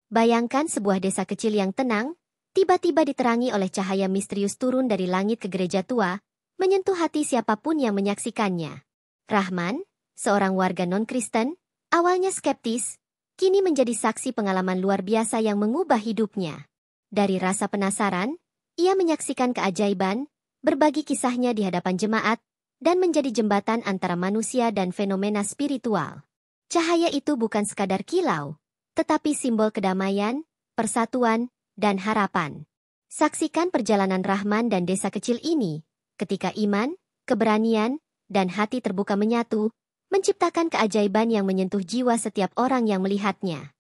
Bayangkan sebuah desa kecil yang tenang, tiba-tiba diterangi oleh cahaya misterius turun dari langit ke gereja tua, menyentuh hati siapapun yang menyaksikannya. Rahman, seorang warga non-Kristen, awalnya skeptis, kini menjadi saksi pengalaman luar biasa yang mengubah hidupnya. Dari rasa penasaran, ia menyaksikan keajaiban, berbagi kisahnya di hadapan jemaat, dan menjadi jembatan antara manusia dan fenomena spiritual. Cahaya itu bukan sekadar kilau, tetapi simbol kedamaian, persatuan, dan harapan. Saksikan perjalanan Rahman dan desa kecil ini, ketika iman, keberanian, dan hati terbuka menyatu, menciptakan keajaiban yang menyentuh jiwa setiap orang yang melihatnya.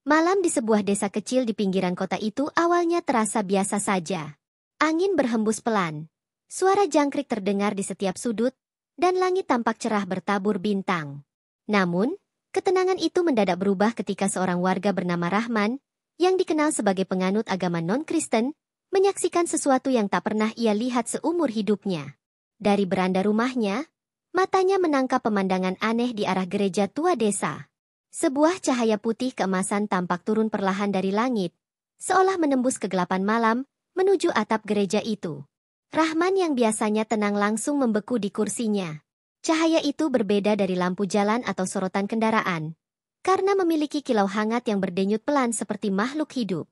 Malam di sebuah desa kecil di pinggiran kota itu awalnya terasa biasa saja. Angin berhembus pelan. Suara jangkrik terdengar di setiap sudut, dan langit tampak cerah bertabur bintang. Namun, ketenangan itu mendadak berubah ketika seorang warga bernama Rahman, yang dikenal sebagai penganut agama non-Kristen, menyaksikan sesuatu yang tak pernah ia lihat seumur hidupnya. Dari beranda rumahnya, matanya menangkap pemandangan aneh di arah gereja tua desa. Sebuah cahaya putih keemasan tampak turun perlahan dari langit, seolah menembus kegelapan malam, menuju atap gereja itu. Rahman yang biasanya tenang langsung membeku di kursinya. Cahaya itu berbeda dari lampu jalan atau sorotan kendaraan, karena memiliki kilau hangat yang berdenyut pelan seperti makhluk hidup.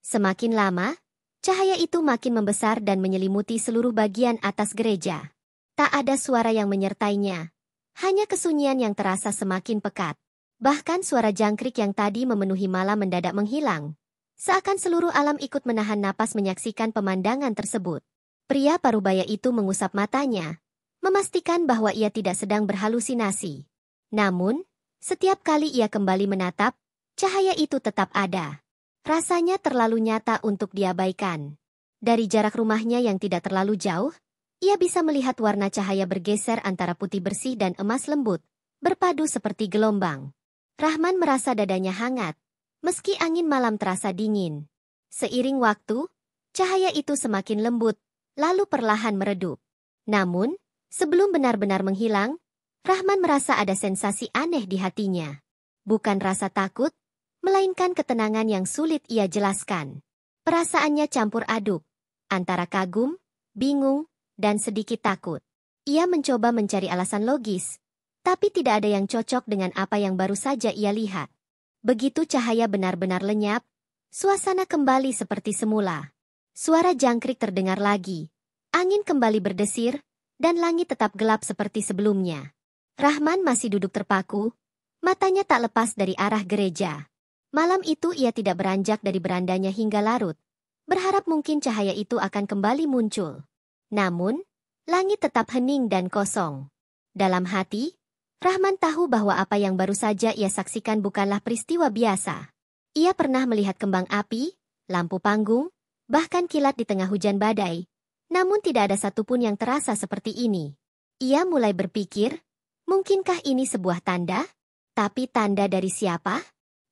Semakin lama, cahaya itu makin membesar dan menyelimuti seluruh bagian atas gereja. Tak ada suara yang menyertainya, hanya kesunyian yang terasa semakin pekat. Bahkan suara jangkrik yang tadi memenuhi malam mendadak menghilang, seakan seluruh alam ikut menahan napas menyaksikan pemandangan tersebut. Pria parubaya itu mengusap matanya, memastikan bahwa ia tidak sedang berhalusinasi. Namun, setiap kali ia kembali menatap, cahaya itu tetap ada. Rasanya terlalu nyata untuk diabaikan. Dari jarak rumahnya yang tidak terlalu jauh, ia bisa melihat warna cahaya bergeser antara putih bersih dan emas lembut, berpadu seperti gelombang. Rahman merasa dadanya hangat, meski angin malam terasa dingin. Seiring waktu, cahaya itu semakin lembut, lalu perlahan meredup. Namun, sebelum benar-benar menghilang, Rahman merasa ada sensasi aneh di hatinya. Bukan rasa takut, melainkan ketenangan yang sulit ia jelaskan. Perasaannya campur aduk, antara kagum, bingung, dan sedikit takut. Ia mencoba mencari alasan logis, tapi tidak ada yang cocok dengan apa yang baru saja ia lihat. Begitu cahaya benar-benar lenyap, suasana kembali seperti semula. Suara jangkrik terdengar lagi, angin kembali berdesir, dan langit tetap gelap seperti sebelumnya. Rahman masih duduk terpaku, matanya tak lepas dari arah gereja. Malam itu ia tidak beranjak dari berandanya hingga larut, berharap mungkin cahaya itu akan kembali muncul. Namun, langit tetap hening dan kosong. Dalam hati, Rahman tahu bahwa apa yang baru saja ia saksikan bukanlah peristiwa biasa. Ia pernah melihat kembang api, lampu panggung, bahkan kilat di tengah hujan badai, namun tidak ada satupun yang terasa seperti ini. Ia mulai berpikir, mungkinkah ini sebuah tanda? Tapi tanda dari siapa?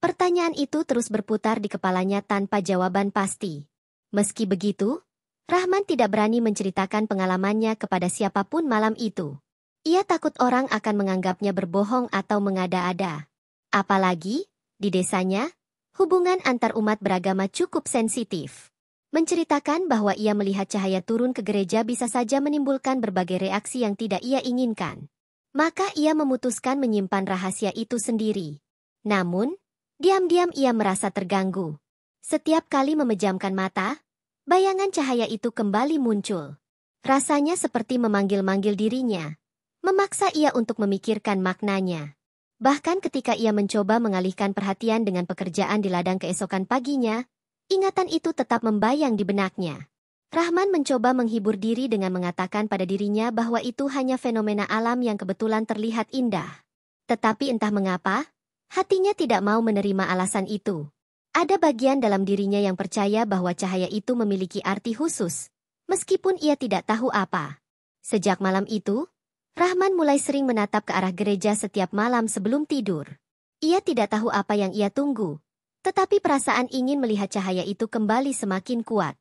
Pertanyaan itu terus berputar di kepalanya tanpa jawaban pasti. Meski begitu, Rahman tidak berani menceritakan pengalamannya kepada siapapun malam itu. Ia takut orang akan menganggapnya berbohong atau mengada-ada. Apalagi, di desanya, hubungan antar umat beragama cukup sensitif. Menceritakan bahwa ia melihat cahaya turun ke gereja bisa saja menimbulkan berbagai reaksi yang tidak ia inginkan. Maka ia memutuskan menyimpan rahasia itu sendiri. Namun, diam-diam ia merasa terganggu. Setiap kali memejamkan mata, bayangan cahaya itu kembali muncul. Rasanya seperti memanggil-manggil dirinya, memaksa ia untuk memikirkan maknanya. Bahkan ketika ia mencoba mengalihkan perhatian dengan pekerjaan di ladang keesokan paginya, ingatan itu tetap membayang di benaknya. Rahman mencoba menghibur diri dengan mengatakan pada dirinya bahwa itu hanya fenomena alam yang kebetulan terlihat indah. Tetapi entah mengapa, hatinya tidak mau menerima alasan itu. Ada bagian dalam dirinya yang percaya bahwa cahaya itu memiliki arti khusus, meskipun ia tidak tahu apa. Sejak malam itu, Rahman mulai sering menatap ke arah gereja setiap malam sebelum tidur. Ia tidak tahu apa yang ia tunggu, tetapi perasaan ingin melihat cahaya itu kembali semakin kuat.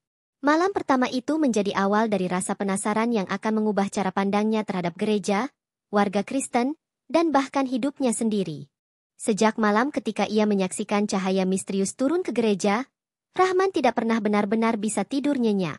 Malam pertama itu menjadi awal dari rasa penasaran yang akan mengubah cara pandangnya terhadap gereja, warga Kristen, dan bahkan hidupnya sendiri. Sejak malam ketika ia menyaksikan cahaya misterius turun ke gereja, Rahman tidak pernah benar-benar bisa tidur nyenyak.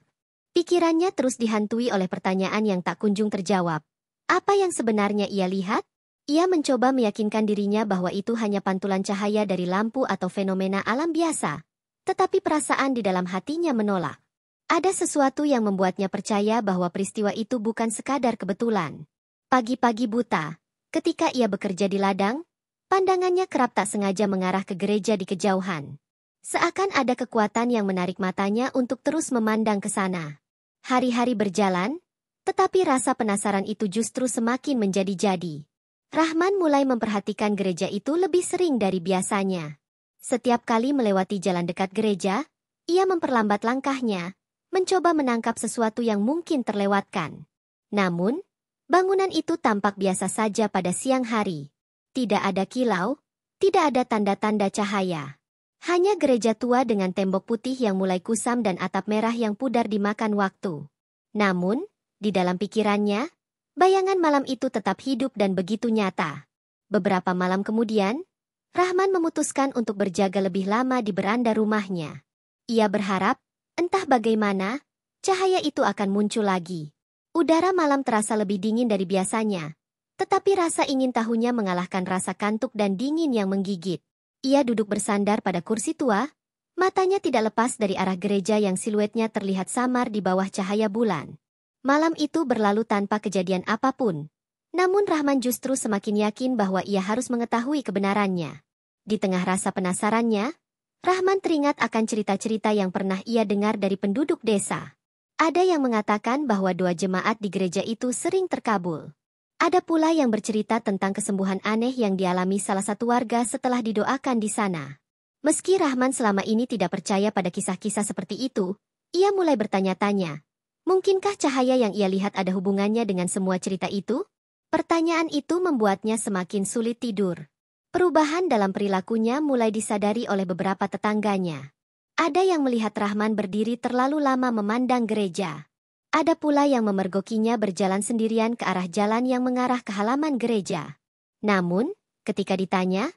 Pikirannya terus dihantui oleh pertanyaan yang tak kunjung terjawab. Apa yang sebenarnya ia lihat? Ia mencoba meyakinkan dirinya bahwa itu hanya pantulan cahaya dari lampu atau fenomena alam biasa. Tetapi perasaan di dalam hatinya menolak. Ada sesuatu yang membuatnya percaya bahwa peristiwa itu bukan sekadar kebetulan. Pagi-pagi buta, ketika ia bekerja di ladang, pandangannya kerap tak sengaja mengarah ke gereja di kejauhan. Seakan ada kekuatan yang menarik matanya untuk terus memandang ke sana. Hari-hari berjalan, tetapi rasa penasaran itu justru semakin menjadi-jadi. Rahman mulai memperhatikan gereja itu lebih sering dari biasanya. Setiap kali melewati jalan dekat gereja, ia memperlambat langkahnya, mencoba menangkap sesuatu yang mungkin terlewatkan. Namun, bangunan itu tampak biasa saja pada siang hari. Tidak ada kilau, tidak ada tanda-tanda cahaya. Hanya gereja tua dengan tembok putih yang mulai kusam dan atap merah yang pudar dimakan waktu. Namun, di dalam pikirannya, bayangan malam itu tetap hidup dan begitu nyata. Beberapa malam kemudian, Rahman memutuskan untuk berjaga lebih lama di beranda rumahnya. Ia berharap, entah bagaimana, cahaya itu akan muncul lagi. Udara malam terasa lebih dingin dari biasanya. Tetapi rasa ingin tahunya mengalahkan rasa kantuk dan dingin yang menggigit. Ia duduk bersandar pada kursi tua, matanya tidak lepas dari arah gereja yang siluetnya terlihat samar di bawah cahaya bulan. Malam itu berlalu tanpa kejadian apapun. Namun Rahman justru semakin yakin bahwa ia harus mengetahui kebenarannya. Di tengah rasa penasarannya, Rahman teringat akan cerita-cerita yang pernah ia dengar dari penduduk desa. Ada yang mengatakan bahwa doa jemaat di gereja itu sering terkabul. Ada pula yang bercerita tentang kesembuhan aneh yang dialami salah satu warga setelah didoakan di sana. Meski Rahman selama ini tidak percaya pada kisah-kisah seperti itu, ia mulai bertanya-tanya, mungkinkah cahaya yang ia lihat ada hubungannya dengan semua cerita itu? Pertanyaan itu membuatnya semakin sulit tidur. Perubahan dalam perilakunya mulai disadari oleh beberapa tetangganya. Ada yang melihat Rahman berdiri terlalu lama memandang gereja. Ada pula yang memergokinya berjalan sendirian ke arah jalan yang mengarah ke halaman gereja. Namun, ketika ditanya,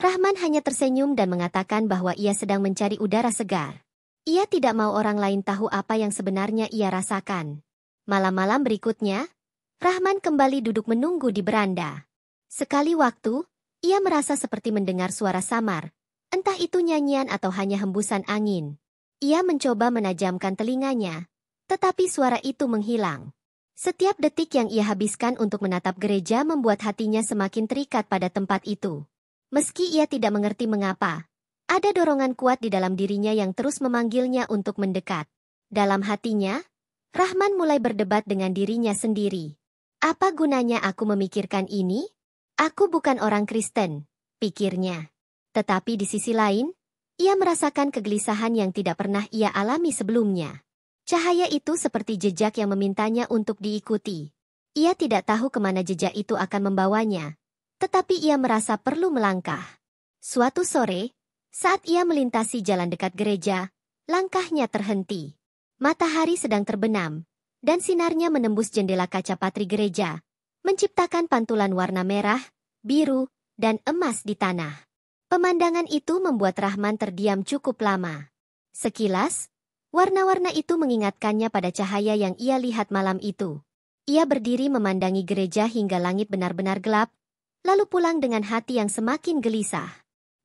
Rahman hanya tersenyum dan mengatakan bahwa ia sedang mencari udara segar. Ia tidak mau orang lain tahu apa yang sebenarnya ia rasakan. Malam-malam berikutnya, Rahman kembali duduk menunggu di beranda. Sekali waktu, ia merasa seperti mendengar suara samar, entah itu nyanyian atau hanya hembusan angin. Ia mencoba menajamkan telinganya, tetapi suara itu menghilang. Setiap detik yang ia habiskan untuk menatap gereja membuat hatinya semakin terikat pada tempat itu. Meski ia tidak mengerti mengapa, ada dorongan kuat di dalam dirinya yang terus memanggilnya untuk mendekat. Dalam hatinya, Rahman mulai berdebat dengan dirinya sendiri. Apa gunanya aku memikirkan ini? Aku bukan orang Kristen, pikirnya. Tetapi di sisi lain, ia merasakan kegelisahan yang tidak pernah ia alami sebelumnya. Cahaya itu seperti jejak yang memintanya untuk diikuti. Ia tidak tahu kemana jejak itu akan membawanya, tetapi ia merasa perlu melangkah. Suatu sore, saat ia melintasi jalan dekat gereja, langkahnya terhenti. Matahari sedang terbenam, dan sinarnya menembus jendela kaca patri gereja, menciptakan pantulan warna merah, biru, dan emas di tanah. Pemandangan itu membuat Rahman terdiam cukup lama. Sekilas, warna-warna itu mengingatkannya pada cahaya yang ia lihat malam itu. Ia berdiri memandangi gereja hingga langit benar-benar gelap, lalu pulang dengan hati yang semakin gelisah.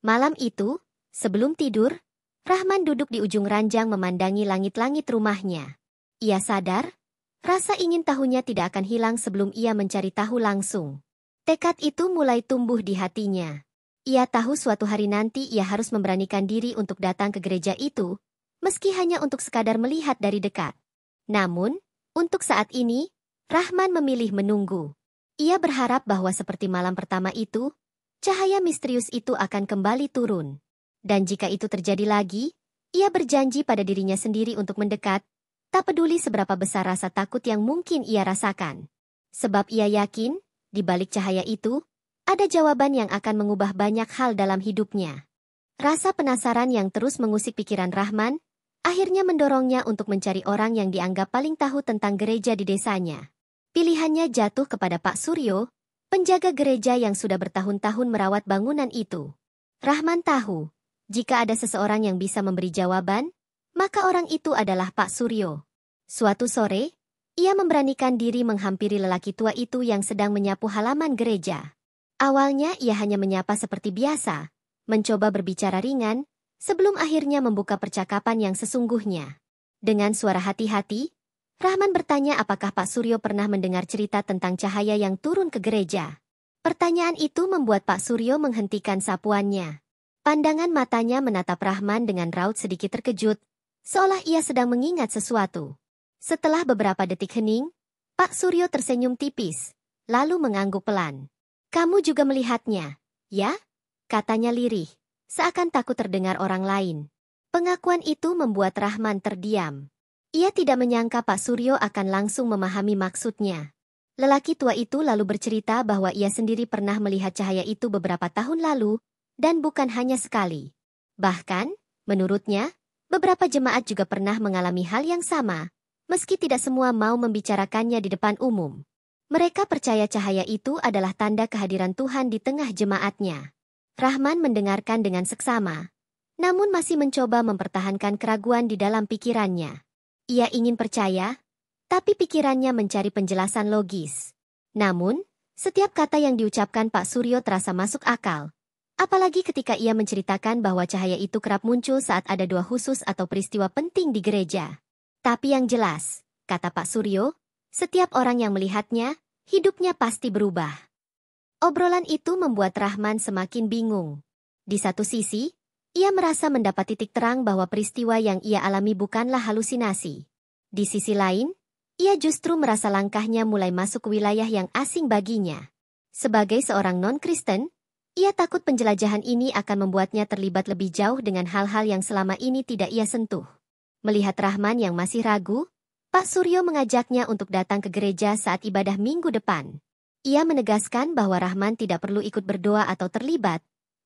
Malam itu, sebelum tidur, Rahman duduk di ujung ranjang memandangi langit-langit rumahnya. Ia sadar, rasa ingin tahunya tidak akan hilang sebelum ia mencari tahu langsung. Tekad itu mulai tumbuh di hatinya. Ia tahu suatu hari nanti ia harus memberanikan diri untuk datang ke gereja itu, meski hanya untuk sekadar melihat dari dekat. Namun, untuk saat ini, Rahman memilih menunggu. Ia berharap bahwa seperti malam pertama itu, cahaya misterius itu akan kembali turun. Dan jika itu terjadi lagi, ia berjanji pada dirinya sendiri untuk mendekat, tak peduli seberapa besar rasa takut yang mungkin ia rasakan. Sebab ia yakin, di balik cahaya itu, ada jawaban yang akan mengubah banyak hal dalam hidupnya. Rasa penasaran yang terus mengusik pikiran Rahman, akhirnya mendorongnya untuk mencari orang yang dianggap paling tahu tentang gereja di desanya. Pilihannya jatuh kepada Pak Suryo, penjaga gereja yang sudah bertahun-tahun merawat bangunan itu. Rahman tahu, jika ada seseorang yang bisa memberi jawaban, maka orang itu adalah Pak Suryo. Suatu sore, ia memberanikan diri menghampiri lelaki tua itu yang sedang menyapu halaman gereja. Awalnya ia hanya menyapa seperti biasa, mencoba berbicara ringan, sebelum akhirnya membuka percakapan yang sesungguhnya. Dengan suara hati-hati, Rahman bertanya apakah Pak Suryo pernah mendengar cerita tentang cahaya yang turun ke gereja. Pertanyaan itu membuat Pak Suryo menghentikan sapuannya. Pandangan matanya menatap Rahman dengan raut sedikit terkejut, seolah ia sedang mengingat sesuatu. Setelah beberapa detik hening, Pak Suryo tersenyum tipis, lalu mengangguk pelan. "Kamu juga melihatnya, ya?" katanya lirih, seakan takut terdengar orang lain. Pengakuan itu membuat Rahman terdiam. Ia tidak menyangka Pak Suryo akan langsung memahami maksudnya. Lelaki tua itu lalu bercerita bahwa ia sendiri pernah melihat cahaya itu beberapa tahun lalu, dan bukan hanya sekali. Bahkan, menurutnya, beberapa jemaat juga pernah mengalami hal yang sama, meski tidak semua mau membicarakannya di depan umum. Mereka percaya cahaya itu adalah tanda kehadiran Tuhan di tengah jemaatnya. Rahman mendengarkan dengan seksama, namun masih mencoba mempertahankan keraguan di dalam pikirannya. Ia ingin percaya, tapi pikirannya mencari penjelasan logis. Namun, setiap kata yang diucapkan Pak Suryo terasa masuk akal. Apalagi ketika ia menceritakan bahwa cahaya itu kerap muncul saat ada doa khusus atau peristiwa penting di gereja. Tapi yang jelas, kata Pak Suryo, setiap orang yang melihatnya, hidupnya pasti berubah. Obrolan itu membuat Rahman semakin bingung. Di satu sisi, ia merasa mendapat titik terang bahwa peristiwa yang ia alami bukanlah halusinasi. Di sisi lain, ia justru merasa langkahnya mulai masuk ke wilayah yang asing baginya. Sebagai seorang non-Kristen, ia takut penjelajahan ini akan membuatnya terlibat lebih jauh dengan hal-hal yang selama ini tidak ia sentuh. Melihat Rahman yang masih ragu, Pak Suryo mengajaknya untuk datang ke gereja saat ibadah minggu depan. Ia menegaskan bahwa Rahman tidak perlu ikut berdoa atau terlibat,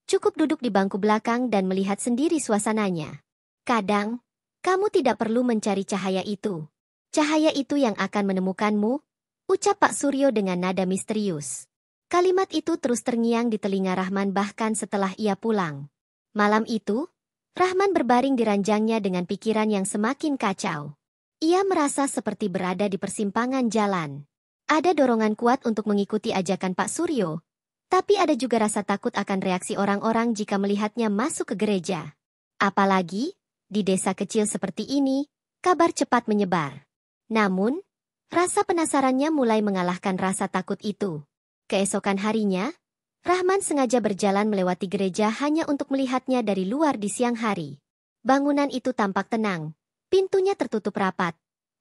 cukup duduk di bangku belakang dan melihat sendiri suasananya. "Kadang, kamu tidak perlu mencari cahaya itu. Cahaya itu yang akan menemukanmu," ucap Pak Suryo dengan nada misterius. Kalimat itu terus terngiang di telinga Rahman bahkan setelah ia pulang. Malam itu, Rahman berbaring di ranjangnya dengan pikiran yang semakin kacau. Ia merasa seperti berada di persimpangan jalan. Ada dorongan kuat untuk mengikuti ajakan Pak Suryo, tapi ada juga rasa takut akan reaksi orang-orang jika melihatnya masuk ke gereja. Apalagi, di desa kecil seperti ini, kabar cepat menyebar. Namun, rasa penasarannya mulai mengalahkan rasa takut itu. Keesokan harinya, Rahman sengaja berjalan melewati gereja hanya untuk melihatnya dari luar di siang hari. Bangunan itu tampak tenang, pintunya tertutup rapat.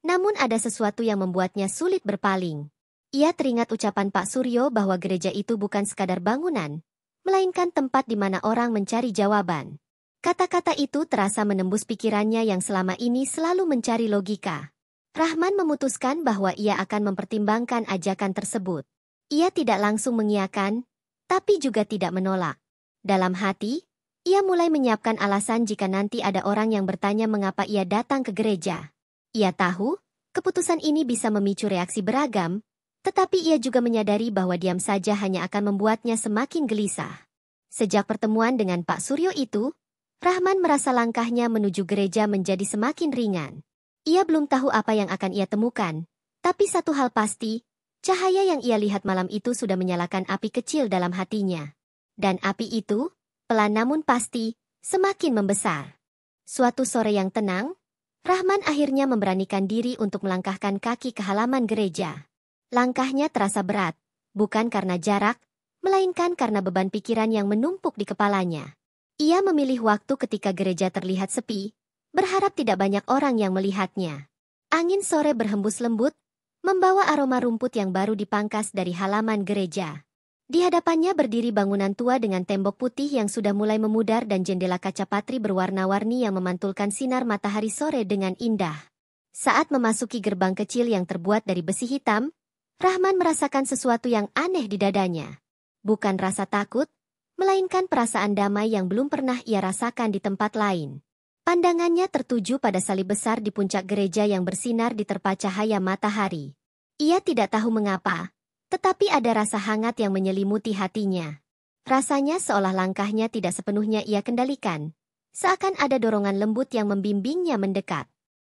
Namun ada sesuatu yang membuatnya sulit berpaling. Ia teringat ucapan Pak Suryo bahwa gereja itu bukan sekadar bangunan, melainkan tempat di mana orang mencari jawaban. Kata-kata itu terasa menembus pikirannya yang selama ini selalu mencari logika. Rahman memutuskan bahwa ia akan mempertimbangkan ajakan tersebut. Ia tidak langsung mengiyakan, tapi juga tidak menolak. Dalam hati, ia mulai menyiapkan alasan jika nanti ada orang yang bertanya mengapa ia datang ke gereja. Ia tahu, keputusan ini bisa memicu reaksi beragam, tetapi ia juga menyadari bahwa diam saja hanya akan membuatnya semakin gelisah. Sejak pertemuan dengan Pak Suryo itu, Rahman merasa langkahnya menuju gereja menjadi semakin ringan. Ia belum tahu apa yang akan ia temukan, tapi satu hal pasti, cahaya yang ia lihat malam itu sudah menyalakan api kecil dalam hatinya. Dan api itu, pelan namun pasti, semakin membesar. Suatu sore yang tenang, Rahman akhirnya memberanikan diri untuk melangkahkan kaki ke halaman gereja. Langkahnya terasa berat, bukan karena jarak, melainkan karena beban pikiran yang menumpuk di kepalanya. Ia memilih waktu ketika gereja terlihat sepi, berharap tidak banyak orang yang melihatnya. Angin sore berhembus lembut, membawa aroma rumput yang baru dipangkas dari halaman gereja. Di hadapannya berdiri bangunan tua dengan tembok putih yang sudah mulai memudar dan jendela kaca patri berwarna-warni yang memantulkan sinar matahari sore dengan indah. Saat memasuki gerbang kecil yang terbuat dari besi hitam, Rahman merasakan sesuatu yang aneh di dadanya. Bukan rasa takut, melainkan perasaan damai yang belum pernah ia rasakan di tempat lain. Pandangannya tertuju pada salib besar di puncak gereja yang bersinar diterpa cahaya matahari. Ia tidak tahu mengapa, Tetapi ada rasa hangat yang menyelimuti hatinya. Rasanya seolah langkahnya tidak sepenuhnya ia kendalikan. Seakan ada dorongan lembut yang membimbingnya mendekat.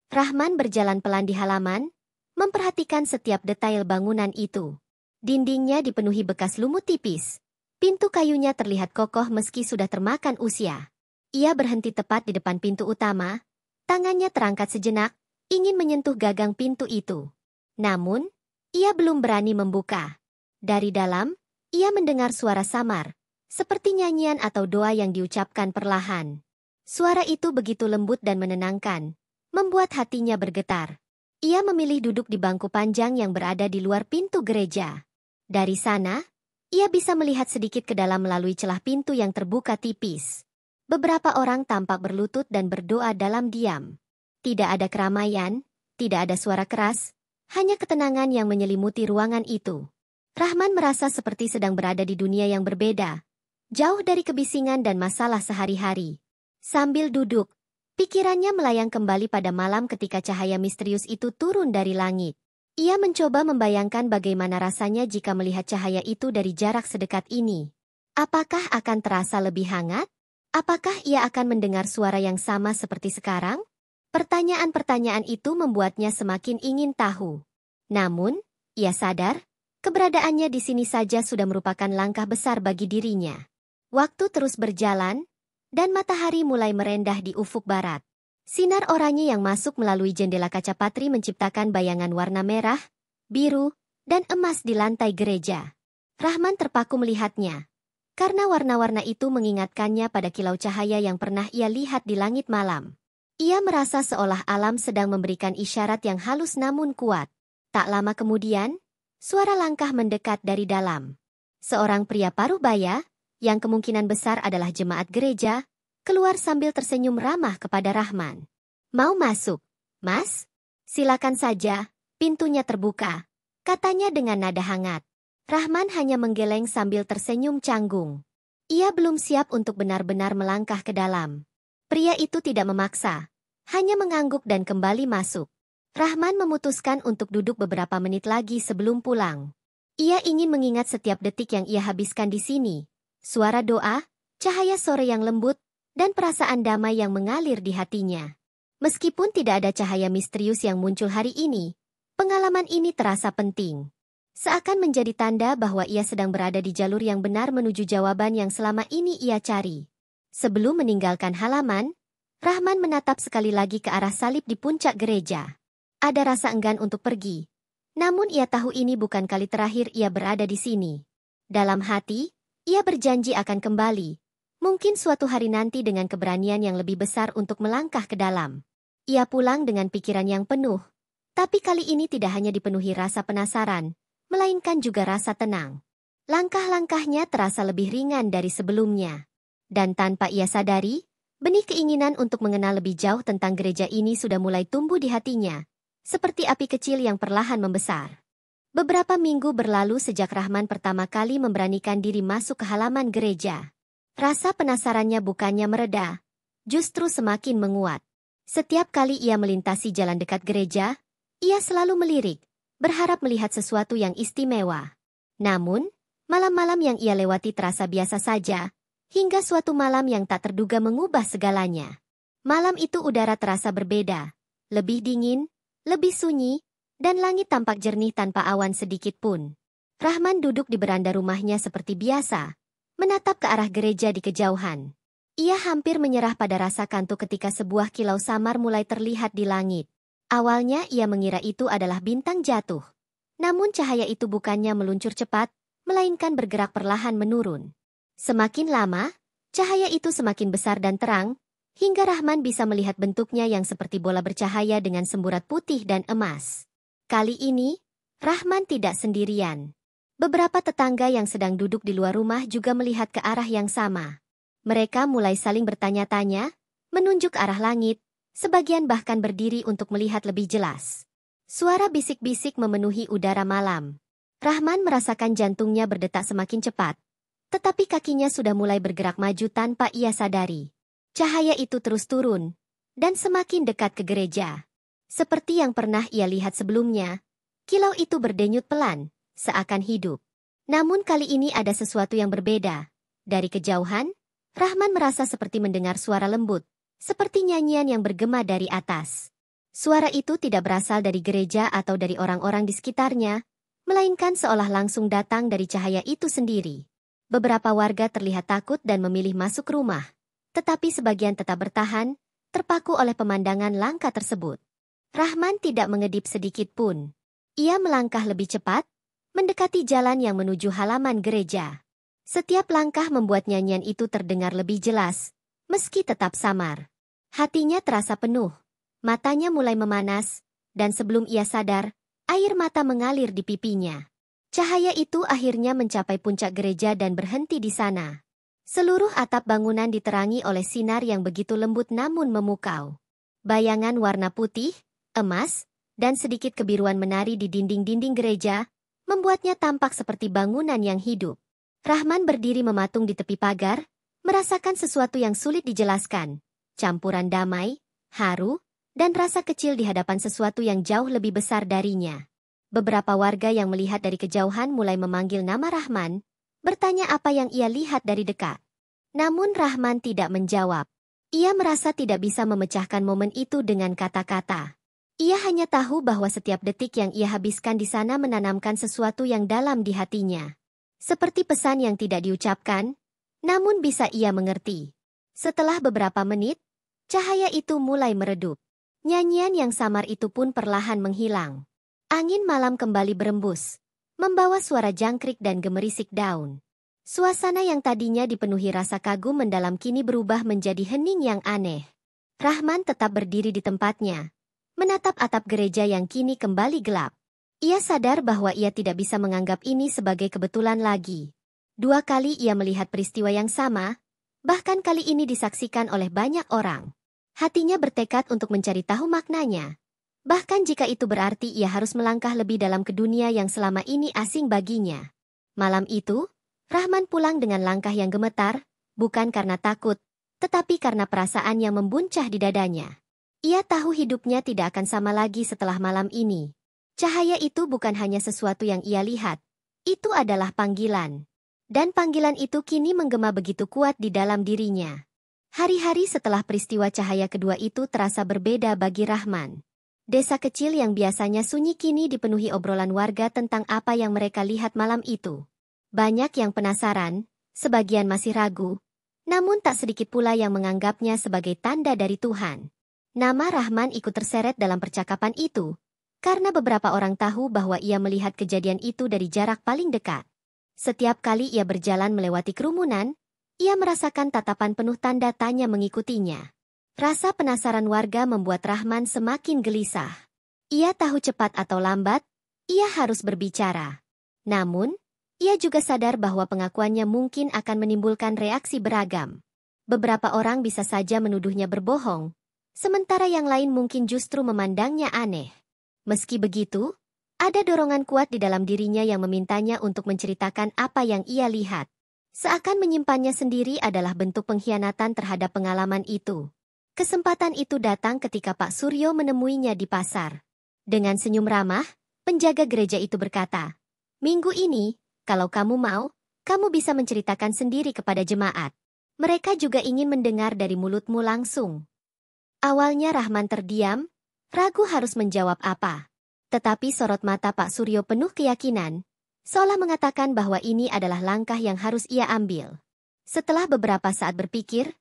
Rahman berjalan pelan di halaman, memperhatikan setiap detail bangunan itu. Dindingnya dipenuhi bekas lumut tipis. Pintu kayunya terlihat kokoh meski sudah termakan usia. Ia berhenti tepat di depan pintu utama. Tangannya terangkat sejenak, ingin menyentuh gagang pintu itu. Namun, ia belum berani membuka. Dari dalam, ia mendengar suara samar, seperti nyanyian atau doa yang diucapkan perlahan. Suara itu begitu lembut dan menenangkan, membuat hatinya bergetar. Ia memilih duduk di bangku panjang yang berada di luar pintu gereja. Dari sana, ia bisa melihat sedikit ke dalam melalui celah pintu yang terbuka tipis. Beberapa orang tampak berlutut dan berdoa dalam diam. Tidak ada keramaian, tidak ada suara keras, hanya ketenangan yang menyelimuti ruangan itu. Rahman merasa seperti sedang berada di dunia yang berbeda, jauh dari kebisingan dan masalah sehari-hari. Sambil duduk, pikirannya melayang kembali pada malam ketika cahaya misterius itu turun dari langit. Ia mencoba membayangkan bagaimana rasanya jika melihat cahaya itu dari jarak sedekat ini. Apakah akan terasa lebih hangat? Apakah ia akan mendengar suara yang sama seperti sekarang? Pertanyaan-pertanyaan itu membuatnya semakin ingin tahu. Namun, ia sadar, keberadaannya di sini saja sudah merupakan langkah besar bagi dirinya. Waktu terus berjalan, dan matahari mulai merendah di ufuk barat. Sinar oranye yang masuk melalui jendela kaca patri menciptakan bayangan warna merah, biru, dan emas di lantai gereja. Rahman terpaku melihatnya, karena warna-warna itu mengingatkannya pada kilau cahaya yang pernah ia lihat di langit malam. Ia merasa seolah alam sedang memberikan isyarat yang halus namun kuat. Tak lama kemudian, suara langkah mendekat dari dalam. Seorang pria paruh baya, yang kemungkinan besar adalah jemaat gereja, keluar sambil tersenyum ramah kepada Rahman. "Mau masuk, Mas? Silakan saja, pintunya terbuka," katanya dengan nada hangat. Rahman hanya menggeleng sambil tersenyum canggung. Ia belum siap untuk benar-benar melangkah ke dalam. Pria itu tidak memaksa, hanya mengangguk dan kembali masuk. Rahman memutuskan untuk duduk beberapa menit lagi sebelum pulang. Ia ingin mengingat setiap detik yang ia habiskan di sini. Suara doa, cahaya sore yang lembut, dan perasaan damai yang mengalir di hatinya. Meskipun tidak ada cahaya misterius yang muncul hari ini, pengalaman ini terasa penting. Seakan menjadi tanda bahwa ia sedang berada di jalur yang benar menuju jawaban yang selama ini ia cari. Sebelum meninggalkan halaman, Rahman menatap sekali lagi ke arah salib di puncak gereja. Ada rasa enggan untuk pergi. Namun ia tahu ini bukan kali terakhir ia berada di sini. Dalam hati, ia berjanji akan kembali. Mungkin suatu hari nanti dengan keberanian yang lebih besar untuk melangkah ke dalam. Ia pulang dengan pikiran yang penuh. Tapi kali ini tidak hanya dipenuhi rasa penasaran, melainkan juga rasa tenang. Langkah-langkahnya terasa lebih ringan dari sebelumnya. Dan tanpa ia sadari, benih keinginan untuk mengenal lebih jauh tentang gereja ini sudah mulai tumbuh di hatinya, seperti api kecil yang perlahan membesar. Beberapa minggu berlalu sejak Rahman pertama kali memberanikan diri masuk ke halaman gereja. Rasa penasarannya bukannya mereda, justru semakin menguat. Setiap kali ia melintasi jalan dekat gereja, ia selalu melirik, berharap melihat sesuatu yang istimewa. Namun, malam-malam yang ia lewati terasa biasa saja, hingga suatu malam yang tak terduga mengubah segalanya. Malam itu udara terasa berbeda, lebih dingin, lebih sunyi, dan langit tampak jernih tanpa awan sedikit pun. Rahman duduk di beranda rumahnya seperti biasa, menatap ke arah gereja di kejauhan. Ia hampir menyerah pada rasa kantuk ketika sebuah kilau samar mulai terlihat di langit. Awalnya ia mengira itu adalah bintang jatuh. Namun cahaya itu bukannya meluncur cepat, melainkan bergerak perlahan menurun. Semakin lama, cahaya itu semakin besar dan terang, hingga Rahman bisa melihat bentuknya yang seperti bola bercahaya dengan semburat putih dan emas. Kali ini, Rahman tidak sendirian. Beberapa tetangga yang sedang duduk di luar rumah juga melihat ke arah yang sama. Mereka mulai saling bertanya-tanya, menunjuk arah langit, sebagian bahkan berdiri untuk melihat lebih jelas. Suara bisik-bisik memenuhi udara malam. Rahman merasakan jantungnya berdetak semakin cepat, tetapi kakinya sudah mulai bergerak maju tanpa ia sadari. Cahaya itu terus turun, dan semakin dekat ke gereja. Seperti yang pernah ia lihat sebelumnya, kilau itu berdenyut pelan, seakan hidup. Namun kali ini ada sesuatu yang berbeda. Dari kejauhan, Rahman merasa seperti mendengar suara lembut, seperti nyanyian yang bergema dari atas. Suara itu tidak berasal dari gereja atau dari orang-orang di sekitarnya, melainkan seolah langsung datang dari cahaya itu sendiri. Beberapa warga terlihat takut dan memilih masuk rumah, tetapi sebagian tetap bertahan, terpaku oleh pemandangan langka tersebut. Rahman tidak mengedip sedikit pun. Ia melangkah lebih cepat, mendekati jalan yang menuju halaman gereja. Setiap langkah membuat nyanyian itu terdengar lebih jelas, meski tetap samar. Hatinya terasa penuh, matanya mulai memanas, dan sebelum ia sadar, air mata mengalir di pipinya. Cahaya itu akhirnya mencapai puncak gereja dan berhenti di sana. Seluruh atap bangunan diterangi oleh sinar yang begitu lembut namun memukau. Bayangan warna putih, emas, dan sedikit kebiruan menari di dinding-dinding gereja, membuatnya tampak seperti bangunan yang hidup. Rahman berdiri mematung di tepi pagar, merasakan sesuatu yang sulit dijelaskan. Campuran damai, haru, dan rasa kecil di hadapan sesuatu yang jauh lebih besar darinya. Beberapa warga yang melihat dari kejauhan mulai memanggil nama Rahman, bertanya apa yang ia lihat dari dekat. Namun Rahman tidak menjawab. Ia merasa tidak bisa memecahkan momen itu dengan kata-kata. Ia hanya tahu bahwa setiap detik yang ia habiskan di sana menanamkan sesuatu yang dalam di hatinya. Seperti pesan yang tidak diucapkan, namun bisa ia mengerti. Setelah beberapa menit, cahaya itu mulai meredup. Nyanyian yang samar itu pun perlahan menghilang. Angin malam kembali berembus, membawa suara jangkrik dan gemerisik daun. Suasana yang tadinya dipenuhi rasa kagum mendalam kini berubah menjadi hening yang aneh. Rahman tetap berdiri di tempatnya, menatap atap gereja yang kini kembali gelap. Ia sadar bahwa ia tidak bisa menganggap ini sebagai kebetulan lagi. 2 kali ia melihat peristiwa yang sama, bahkan kali ini disaksikan oleh banyak orang. Hatinya bertekad untuk mencari tahu maknanya. Bahkan jika itu berarti ia harus melangkah lebih dalam ke dunia yang selama ini asing baginya. Malam itu, Rahman pulang dengan langkah yang gemetar, bukan karena takut, tetapi karena perasaan yang membuncah di dadanya. Ia tahu hidupnya tidak akan sama lagi setelah malam ini. Cahaya itu bukan hanya sesuatu yang ia lihat, itu adalah panggilan. Dan panggilan itu kini menggema begitu kuat di dalam dirinya. Hari-hari setelah peristiwa cahaya kedua itu terasa berbeda bagi Rahman. Desa kecil yang biasanya sunyi kini dipenuhi obrolan warga tentang apa yang mereka lihat malam itu. Banyak yang penasaran, sebagian masih ragu, namun tak sedikit pula yang menganggapnya sebagai tanda dari Tuhan. Nama Rahman ikut terseret dalam percakapan itu, karena beberapa orang tahu bahwa ia melihat kejadian itu dari jarak paling dekat. Setiap kali ia berjalan melewati kerumunan, ia merasakan tatapan penuh tanda tanya mengikutinya. Rasa penasaran warga membuat Rahman semakin gelisah. Ia tahu cepat atau lambat, ia harus berbicara. Namun, ia juga sadar bahwa pengakuannya mungkin akan menimbulkan reaksi beragam. Beberapa orang bisa saja menuduhnya berbohong, sementara yang lain mungkin justru memandangnya aneh. Meski begitu, ada dorongan kuat di dalam dirinya yang memintanya untuk menceritakan apa yang ia lihat. Seakan menyimpannya sendiri adalah bentuk pengkhianatan terhadap pengalaman itu. Kesempatan itu datang ketika Pak Suryo menemuinya di pasar. Dengan senyum ramah, penjaga gereja itu berkata, "Minggu ini, kalau kamu mau, kamu bisa menceritakan sendiri kepada jemaat. Mereka juga ingin mendengar dari mulutmu langsung." Awalnya Rahman terdiam, ragu harus menjawab apa. Tetapi sorot mata Pak Suryo penuh keyakinan, seolah mengatakan bahwa ini adalah langkah yang harus ia ambil. Setelah beberapa saat berpikir,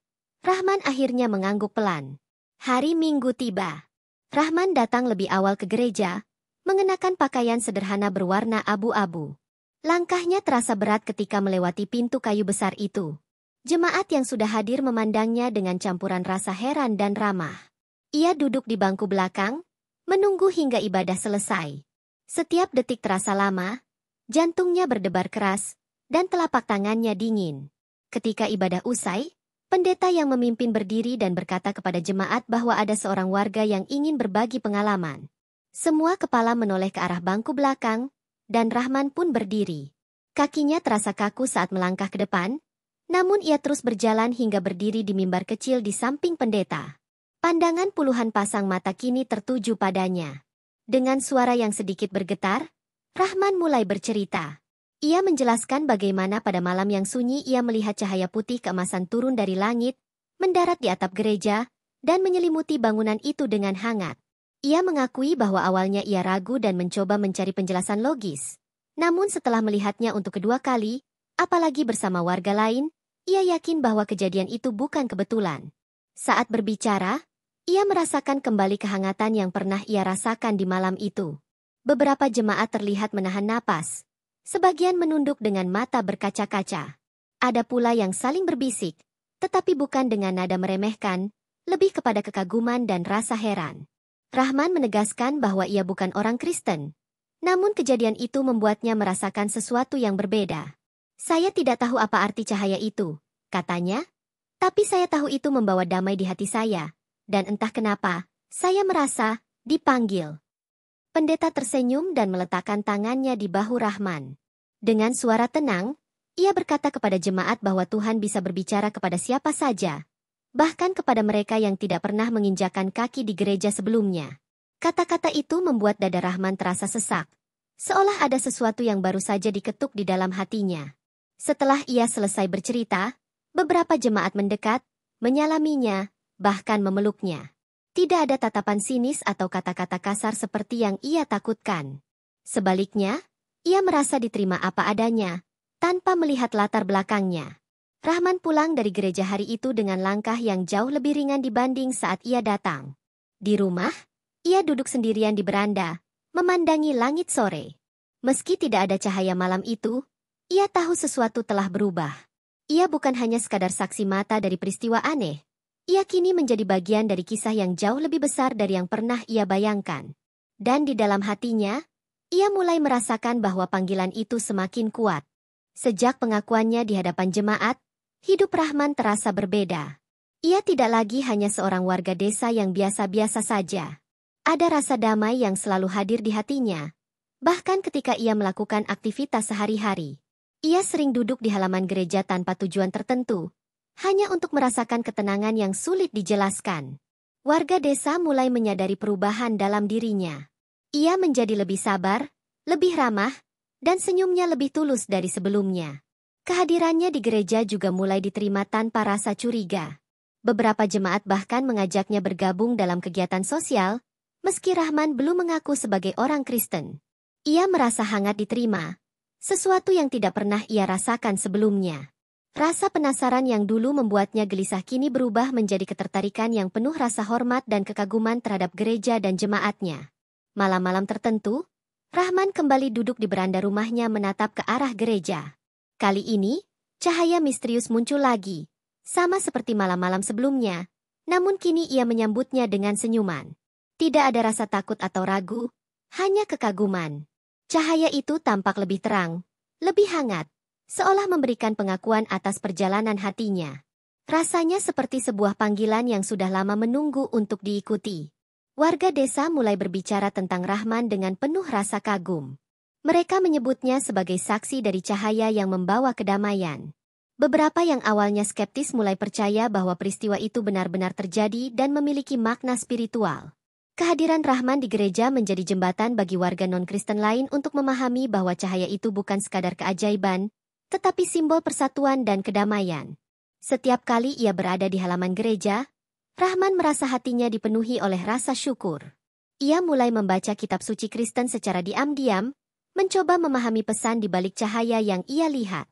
Rahman akhirnya mengangguk pelan. Hari Minggu tiba. Rahman datang lebih awal ke gereja, mengenakan pakaian sederhana berwarna abu-abu. Langkahnya terasa berat ketika melewati pintu kayu besar itu. Jemaat yang sudah hadir memandangnya dengan campuran rasa heran dan ramah. Ia duduk di bangku belakang, menunggu hingga ibadah selesai. Setiap detik terasa lama, jantungnya berdebar keras, dan telapak tangannya dingin. Ketika ibadah usai, pendeta yang memimpin berdiri dan berkata kepada jemaat bahwa ada seorang warga yang ingin berbagi pengalaman. Semua kepala menoleh ke arah bangku belakang, dan Rahman pun berdiri. Kakinya terasa kaku saat melangkah ke depan, namun ia terus berjalan hingga berdiri di mimbar kecil di samping pendeta. Pandangan puluhan pasang mata kini tertuju padanya. Dengan suara yang sedikit bergetar, Rahman mulai bercerita. Ia menjelaskan bagaimana pada malam yang sunyi ia melihat cahaya putih keemasan turun dari langit, mendarat di atap gereja, dan menyelimuti bangunan itu dengan hangat. Ia mengakui bahwa awalnya ia ragu dan mencoba mencari penjelasan logis. Namun setelah melihatnya untuk kedua kali, apalagi bersama warga lain, ia yakin bahwa kejadian itu bukan kebetulan. Saat berbicara, ia merasakan kembali kehangatan yang pernah ia rasakan di malam itu. Beberapa jemaat terlihat menahan napas. Sebagian menunduk dengan mata berkaca-kaca. Ada pula yang saling berbisik, tetapi bukan dengan nada meremehkan, lebih kepada kekaguman dan rasa heran. Rahman menegaskan bahwa ia bukan orang Kristen. Namun kejadian itu membuatnya merasakan sesuatu yang berbeda. Saya tidak tahu apa arti cahaya itu, katanya. Tapi saya tahu itu membawa damai di hati saya. Dan entah kenapa, saya merasa dipanggil. Pendeta tersenyum dan meletakkan tangannya di bahu Rahman. Dengan suara tenang, ia berkata kepada jemaat bahwa Tuhan bisa berbicara kepada siapa saja, bahkan kepada mereka yang tidak pernah menginjakan kaki di gereja sebelumnya. Kata-kata itu membuat dada Rahman terasa sesak, seolah ada sesuatu yang baru saja diketuk di dalam hatinya. Setelah ia selesai bercerita, beberapa jemaat mendekat, menyalaminya, bahkan memeluknya. Tidak ada tatapan sinis atau kata-kata kasar seperti yang ia takutkan. Sebaliknya, ia merasa diterima apa adanya, tanpa melihat latar belakangnya. Rahman pulang dari gereja hari itu dengan langkah yang jauh lebih ringan dibanding saat ia datang. Di rumah, ia duduk sendirian di beranda, memandangi langit sore. Meski tidak ada cahaya malam itu, ia tahu sesuatu telah berubah. Ia bukan hanya sekadar saksi mata dari peristiwa aneh. Ia kini menjadi bagian dari kisah yang jauh lebih besar dari yang pernah ia bayangkan. Dan di dalam hatinya, ia mulai merasakan bahwa panggilan itu semakin kuat. Sejak pengakuannya di hadapan jemaat, hidup Rahman terasa berbeda. Ia tidak lagi hanya seorang warga desa yang biasa-biasa saja. Ada rasa damai yang selalu hadir di hatinya. Bahkan ketika ia melakukan aktivitas sehari-hari. Ia sering duduk di halaman gereja tanpa tujuan tertentu, hanya untuk merasakan ketenangan yang sulit dijelaskan. Warga desa mulai menyadari perubahan dalam dirinya. Ia menjadi lebih sabar, lebih ramah, dan senyumnya lebih tulus dari sebelumnya. Kehadirannya di gereja juga mulai diterima tanpa rasa curiga. Beberapa jemaat bahkan mengajaknya bergabung dalam kegiatan sosial, meski Rahman belum mengaku sebagai orang Kristen. Ia merasa hangat diterima, sesuatu yang tidak pernah ia rasakan sebelumnya. Rasa penasaran yang dulu membuatnya gelisah kini berubah menjadi ketertarikan yang penuh rasa hormat dan kekaguman terhadap gereja dan jemaatnya. Malam-malam tertentu, Rahman kembali duduk di beranda rumahnya menatap ke arah gereja. Kali ini, cahaya misterius muncul lagi, sama seperti malam-malam sebelumnya, namun kini ia menyambutnya dengan senyuman. Tidak ada rasa takut atau ragu, hanya kekaguman. Cahaya itu tampak lebih terang, lebih hangat, seolah memberikan pengakuan atas perjalanan hatinya. Rasanya seperti sebuah panggilan yang sudah lama menunggu untuk diikuti. Warga desa mulai berbicara tentang Rahman dengan penuh rasa kagum. Mereka menyebutnya sebagai saksi dari cahaya yang membawa kedamaian. Beberapa yang awalnya skeptis mulai percaya bahwa peristiwa itu benar-benar terjadi dan memiliki makna spiritual. Kehadiran Rahman di gereja menjadi jembatan bagi warga non-Kristen lain untuk memahami bahwa cahaya itu bukan sekadar keajaiban, tetapi simbol persatuan dan kedamaian. Setiap kali ia berada di halaman gereja, Rahman merasa hatinya dipenuhi oleh rasa syukur. Ia mulai membaca kitab suci Kristen secara diam-diam, mencoba memahami pesan di balik cahaya yang ia lihat.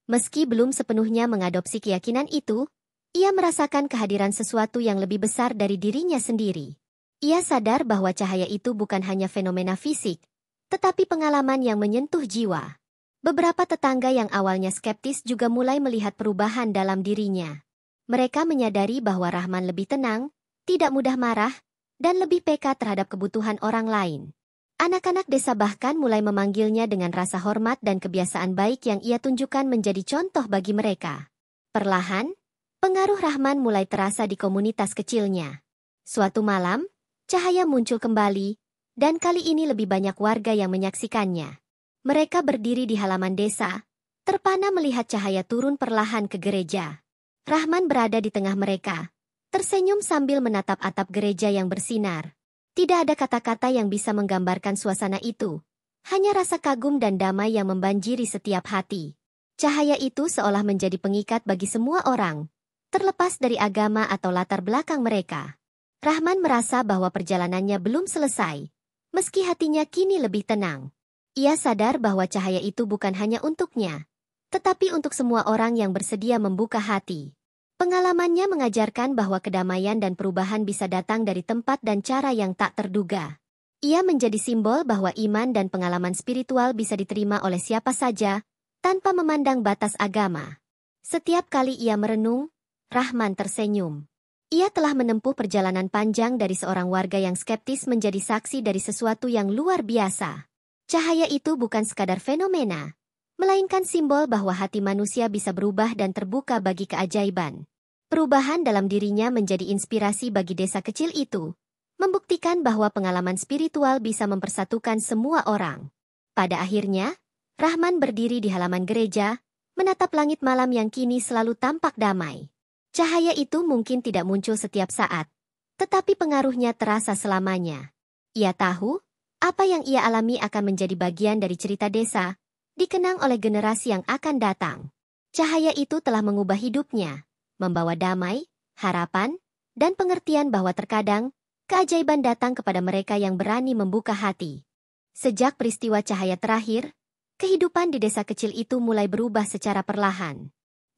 Meski belum sepenuhnya mengadopsi keyakinan itu, ia merasakan kehadiran sesuatu yang lebih besar dari dirinya sendiri. Ia sadar bahwa cahaya itu bukan hanya fenomena fisik, tetapi pengalaman yang menyentuh jiwa. Beberapa tetangga yang awalnya skeptis juga mulai melihat perubahan dalam dirinya. Mereka menyadari bahwa Rahman lebih tenang, tidak mudah marah, dan lebih peka terhadap kebutuhan orang lain. Anak-anak desa bahkan mulai memanggilnya dengan rasa hormat dan kebiasaan baik yang ia tunjukkan menjadi contoh bagi mereka. Perlahan, pengaruh Rahman mulai terasa di komunitas kecilnya. Suatu malam, cahaya muncul kembali, dan kali ini lebih banyak warga yang menyaksikannya. Mereka berdiri di halaman desa, terpana melihat cahaya turun perlahan ke gereja. Rahman berada di tengah mereka, tersenyum sambil menatap atap gereja yang bersinar. Tidak ada kata-kata yang bisa menggambarkan suasana itu, Hanya rasa kagum dan damai yang membanjiri setiap hati. Cahaya itu seolah menjadi pengikat bagi semua orang, terlepas dari agama atau latar belakang mereka. Rahman merasa bahwa perjalanannya belum selesai, meski hatinya kini lebih tenang. Ia sadar bahwa cahaya itu bukan hanya untuknya, tetapi untuk semua orang yang bersedia membuka hati. Pengalamannya mengajarkan bahwa kedamaian dan perubahan bisa datang dari tempat dan cara yang tak terduga. Ia menjadi simbol bahwa iman dan pengalaman spiritual bisa diterima oleh siapa saja, tanpa memandang batas agama. Setiap kali ia merenung, Rahman tersenyum. Ia telah menempuh perjalanan panjang dari seorang warga yang skeptis menjadi saksi dari sesuatu yang luar biasa. Cahaya itu bukan sekadar fenomena, melainkan simbol bahwa hati manusia bisa berubah dan terbuka bagi keajaiban. Perubahan dalam dirinya menjadi inspirasi bagi desa kecil itu, membuktikan bahwa pengalaman spiritual bisa mempersatukan semua orang. Pada akhirnya, Rahman berdiri di halaman gereja, menatap langit malam yang kini selalu tampak damai. Cahaya itu mungkin tidak muncul setiap saat, tetapi pengaruhnya terasa selamanya. Ia tahu, apa yang ia alami akan menjadi bagian dari cerita desa, dikenang oleh generasi yang akan datang. Cahaya itu telah mengubah hidupnya, membawa damai, harapan, dan pengertian bahwa terkadang, keajaiban datang kepada mereka yang berani membuka hati. Sejak peristiwa cahaya terakhir, kehidupan di desa kecil itu mulai berubah secara perlahan.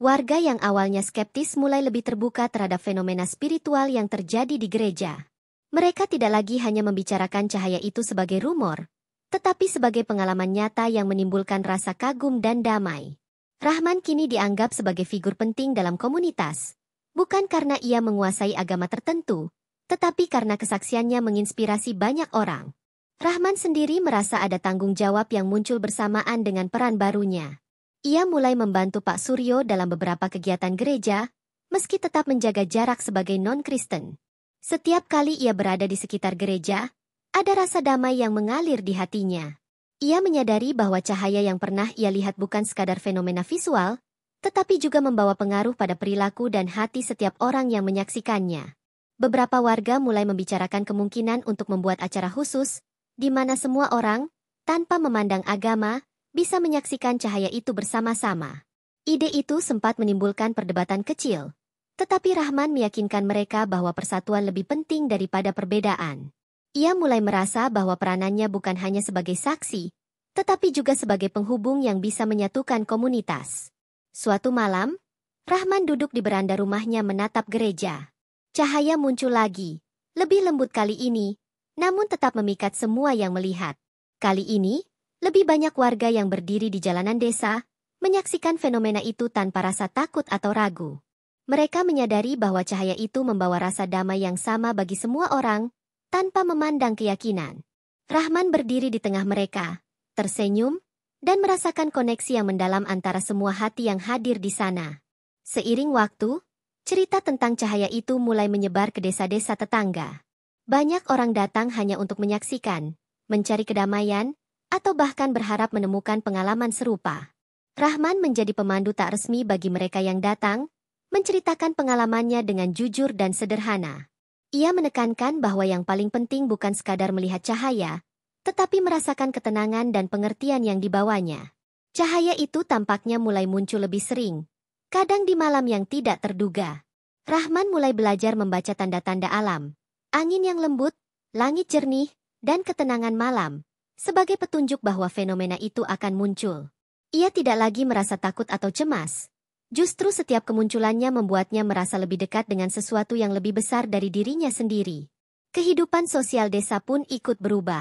Warga yang awalnya skeptis mulai lebih terbuka terhadap fenomena spiritual yang terjadi di gereja. Mereka tidak lagi hanya membicarakan cahaya itu sebagai rumor, tetapi sebagai pengalaman nyata yang menimbulkan rasa kagum dan damai. Rahman kini dianggap sebagai figur penting dalam komunitas, bukan karena ia menguasai agama tertentu, tetapi karena kesaksiannya menginspirasi banyak orang. Rahman sendiri merasa ada tanggung jawab yang muncul bersamaan dengan peran barunya. Ia mulai membantu Pak Suryo dalam beberapa kegiatan gereja, meski tetap menjaga jarak sebagai non-Kristen. Setiap kali ia berada di sekitar gereja, ada rasa damai yang mengalir di hatinya. Ia menyadari bahwa cahaya yang pernah ia lihat bukan sekadar fenomena visual, tetapi juga membawa pengaruh pada perilaku dan hati setiap orang yang menyaksikannya. Beberapa warga mulai membicarakan kemungkinan untuk membuat acara khusus, di mana semua orang, tanpa memandang agama, bisa menyaksikan cahaya itu bersama-sama. Ide itu sempat menimbulkan perdebatan kecil, tetapi Rahman meyakinkan mereka bahwa persatuan lebih penting daripada perbedaan. Ia mulai merasa bahwa peranannya bukan hanya sebagai saksi, tetapi juga sebagai penghubung yang bisa menyatukan komunitas. Suatu malam, Rahman duduk di beranda rumahnya menatap gereja. Cahaya muncul lagi, lebih lembut kali ini, namun tetap memikat semua yang melihat. Kali ini, lebih banyak warga yang berdiri di jalanan desa, menyaksikan fenomena itu tanpa rasa takut atau ragu. Mereka menyadari bahwa cahaya itu membawa rasa damai yang sama bagi semua orang, tanpa memandang keyakinan. Rahman berdiri di tengah mereka, tersenyum, dan merasakan koneksi yang mendalam antara semua hati yang hadir di sana. Seiring waktu, cerita tentang cahaya itu mulai menyebar ke desa-desa tetangga. Banyak orang datang hanya untuk menyaksikan, mencari kedamaian, atau bahkan berharap menemukan pengalaman serupa. Rahman menjadi pemandu tak resmi bagi mereka yang datang, menceritakan pengalamannya dengan jujur dan sederhana. Ia menekankan bahwa yang paling penting bukan sekadar melihat cahaya, tetapi merasakan ketenangan dan pengertian yang dibawanya. Cahaya itu tampaknya mulai muncul lebih sering, kadang di malam yang tidak terduga. Rahman mulai belajar membaca tanda-tanda alam, angin yang lembut, langit jernih, dan ketenangan malam, sebagai petunjuk bahwa fenomena itu akan muncul. Ia tidak lagi merasa takut atau cemas. Justru setiap kemunculannya membuatnya merasa lebih dekat dengan sesuatu yang lebih besar dari dirinya sendiri. Kehidupan sosial desa pun ikut berubah.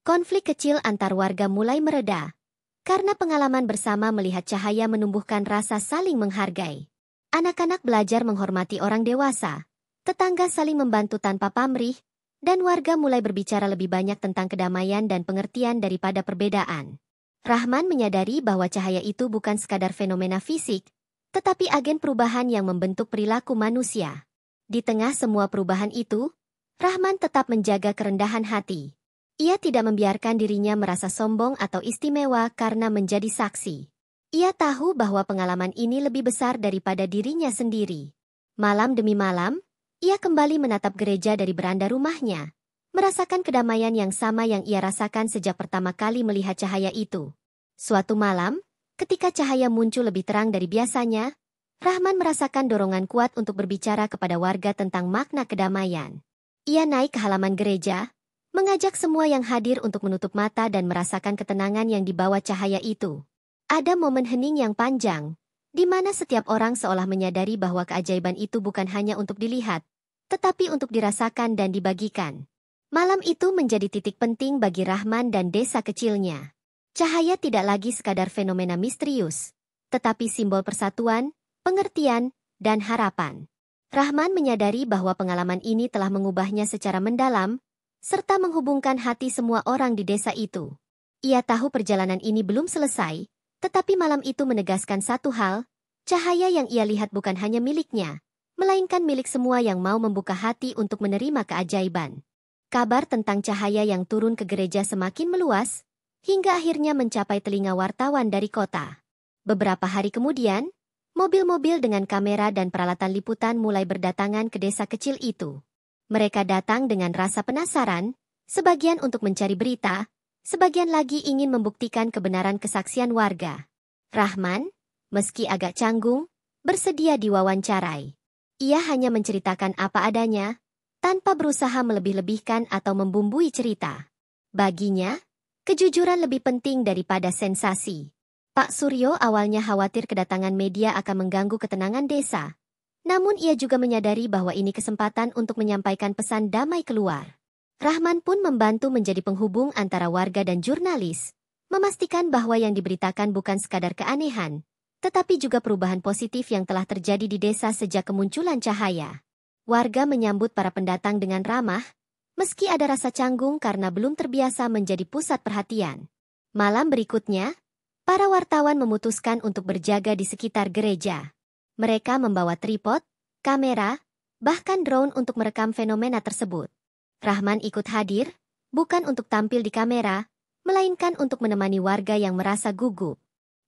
Konflik kecil antar warga mulai mereda, karena pengalaman bersama melihat cahaya menumbuhkan rasa saling menghargai. Anak-anak belajar menghormati orang dewasa, tetangga saling membantu tanpa pamrih, dan warga mulai berbicara lebih banyak tentang kedamaian dan pengertian daripada perbedaan. Rahman menyadari bahwa cahaya itu bukan sekadar fenomena fisik, tetapi agen perubahan yang membentuk perilaku manusia. Di tengah semua perubahan itu, Rahman tetap menjaga kerendahan hati. Ia tidak membiarkan dirinya merasa sombong atau istimewa karena menjadi saksi. Ia tahu bahwa pengalaman ini lebih besar daripada dirinya sendiri. Malam demi malam, ia kembali menatap gereja dari beranda rumahnya, merasakan kedamaian yang sama yang ia rasakan sejak pertama kali melihat cahaya itu. Suatu malam, ketika cahaya muncul lebih terang dari biasanya, Rahman merasakan dorongan kuat untuk berbicara kepada warga tentang makna kedamaian. Ia naik ke halaman gereja, mengajak semua yang hadir untuk menutup mata dan merasakan ketenangan yang dibawa cahaya itu. Ada momen hening yang panjang, di mana setiap orang seolah menyadari bahwa keajaiban itu bukan hanya untuk dilihat, tetapi untuk dirasakan dan dibagikan. Malam itu menjadi titik penting bagi Rahman dan desa kecilnya. Cahaya tidak lagi sekadar fenomena misterius, tetapi simbol persatuan, pengertian, dan harapan. Rahman menyadari bahwa pengalaman ini telah mengubahnya secara mendalam, serta menghubungkan hati semua orang di desa itu. Ia tahu perjalanan ini belum selesai, tetapi malam itu menegaskan satu hal, cahaya yang ia lihat bukan hanya miliknya, melainkan milik semua yang mau membuka hati untuk menerima keajaiban. Kabar tentang cahaya yang turun ke gereja semakin meluas, hingga akhirnya mencapai telinga wartawan dari kota. Beberapa hari kemudian, mobil-mobil dengan kamera dan peralatan liputan mulai berdatangan ke desa kecil itu. Mereka datang dengan rasa penasaran, sebagian untuk mencari berita, sebagian lagi ingin membuktikan kebenaran kesaksian warga. Rahman, meski agak canggung, bersedia diwawancarai. Ia hanya menceritakan apa adanya, tanpa berusaha melebih-lebihkan atau membumbui cerita. Baginya, kejujuran lebih penting daripada sensasi. Pak Suryo awalnya khawatir kedatangan media akan mengganggu ketenangan desa. Namun ia juga menyadari bahwa ini kesempatan untuk menyampaikan pesan damai keluar. Rahman pun membantu menjadi penghubung antara warga dan jurnalis, memastikan bahwa yang diberitakan bukan sekadar keanehan, tetapi juga perubahan positif yang telah terjadi di desa sejak kemunculan cahaya. Warga menyambut para pendatang dengan ramah, meski ada rasa canggung karena belum terbiasa menjadi pusat perhatian. Malam berikutnya, para wartawan memutuskan untuk berjaga di sekitar gereja. Mereka membawa tripod, kamera, bahkan drone untuk merekam fenomena tersebut. Rahman ikut hadir, bukan untuk tampil di kamera, melainkan untuk menemani warga yang merasa gugup.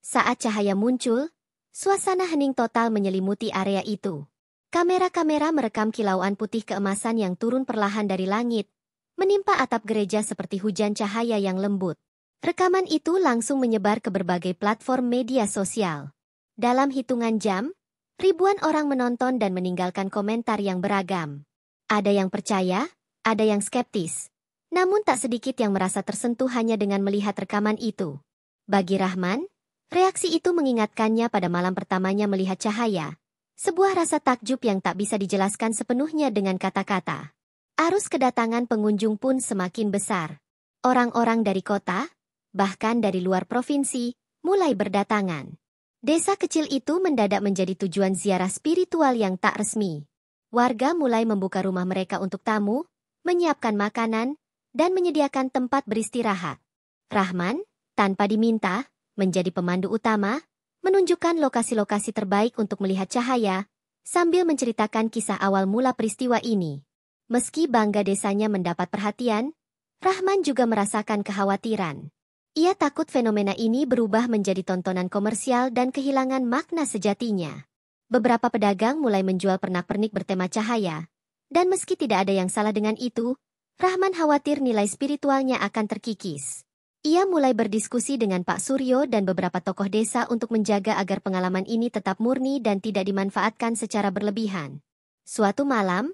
Saat cahaya muncul, suasana hening total menyelimuti area itu. Kamera-kamera merekam kilauan putih keemasan yang turun perlahan dari langit, menimpa atap gereja seperti hujan cahaya yang lembut. Rekaman itu langsung menyebar ke berbagai platform media sosial. Dalam hitungan jam, ribuan orang menonton dan meninggalkan komentar yang beragam. Ada yang percaya, ada yang skeptis. Namun tak sedikit yang merasa tersentuh hanya dengan melihat rekaman itu. Bagi Rahman, reaksi itu mengingatkannya pada malam pertamanya melihat cahaya. Sebuah rasa takjub yang tak bisa dijelaskan sepenuhnya dengan kata-kata. Arus kedatangan pengunjung pun semakin besar. Orang-orang dari kota, bahkan dari luar provinsi, mulai berdatangan. Desa kecil itu mendadak menjadi tujuan ziarah spiritual yang tak resmi. Warga mulai membuka rumah mereka untuk tamu, menyiapkan makanan, dan menyediakan tempat beristirahat. Rahman, tanpa diminta, menjadi pemandu utama, menunjukkan lokasi-lokasi terbaik untuk melihat cahaya, sambil menceritakan kisah awal mula peristiwa ini. Meski bangga desanya mendapat perhatian, Rahman juga merasakan kekhawatiran. Ia takut fenomena ini berubah menjadi tontonan komersial dan kehilangan makna sejatinya. Beberapa pedagang mulai menjual pernak-pernik bertema cahaya, dan meski tidak ada yang salah dengan itu, Rahman khawatir nilai spiritualnya akan terkikis. Ia mulai berdiskusi dengan Pak Suryo dan beberapa tokoh desa untuk menjaga agar pengalaman ini tetap murni dan tidak dimanfaatkan secara berlebihan. Suatu malam,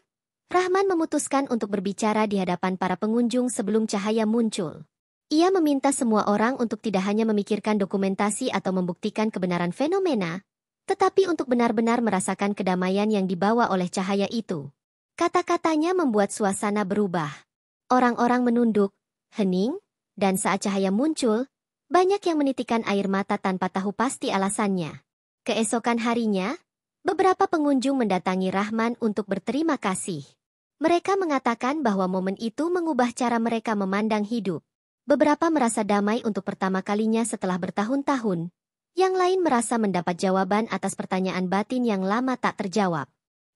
Rahman memutuskan untuk berbicara di hadapan para pengunjung sebelum cahaya muncul. Ia meminta semua orang untuk tidak hanya memikirkan dokumentasi atau membuktikan kebenaran fenomena, tetapi untuk benar-benar merasakan kedamaian yang dibawa oleh cahaya itu. Kata-katanya membuat suasana berubah. Orang-orang menunduk, hening, dan saat cahaya muncul, banyak yang menitikkan air mata tanpa tahu pasti alasannya. Keesokan harinya, beberapa pengunjung mendatangi Rahman untuk berterima kasih. Mereka mengatakan bahwa momen itu mengubah cara mereka memandang hidup. Beberapa merasa damai untuk pertama kalinya setelah bertahun-tahun. Yang lain merasa mendapat jawaban atas pertanyaan batin yang lama tak terjawab.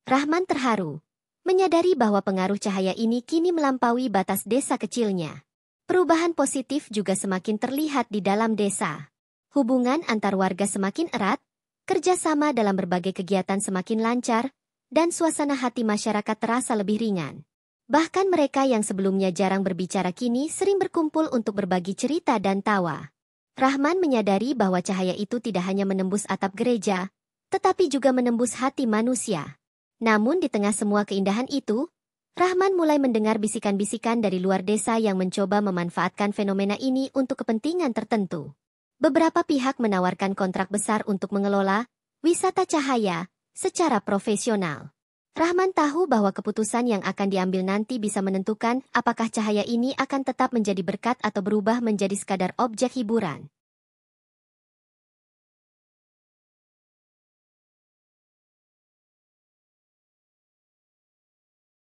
Rahman terharu, menyadari bahwa pengaruh cahaya ini kini melampaui batas desa kecilnya. Perubahan positif juga semakin terlihat di dalam desa. Hubungan antar warga semakin erat, kerjasama dalam berbagai kegiatan semakin lancar, dan suasana hati masyarakat terasa lebih ringan. Bahkan mereka yang sebelumnya jarang berbicara kini sering berkumpul untuk berbagi cerita dan tawa. Rahman menyadari bahwa cahaya itu tidak hanya menembus atap gereja, tetapi juga menembus hati manusia. Namun di tengah semua keindahan itu, Rahman mulai mendengar bisikan-bisikan dari luar desa yang mencoba memanfaatkan fenomena ini untuk kepentingan tertentu. Beberapa pihak menawarkan kontrak besar untuk mengelola wisata cahaya secara profesional. Rahman tahu bahwa keputusan yang akan diambil nanti bisa menentukan apakah cahaya ini akan tetap menjadi berkat atau berubah menjadi sekadar objek hiburan.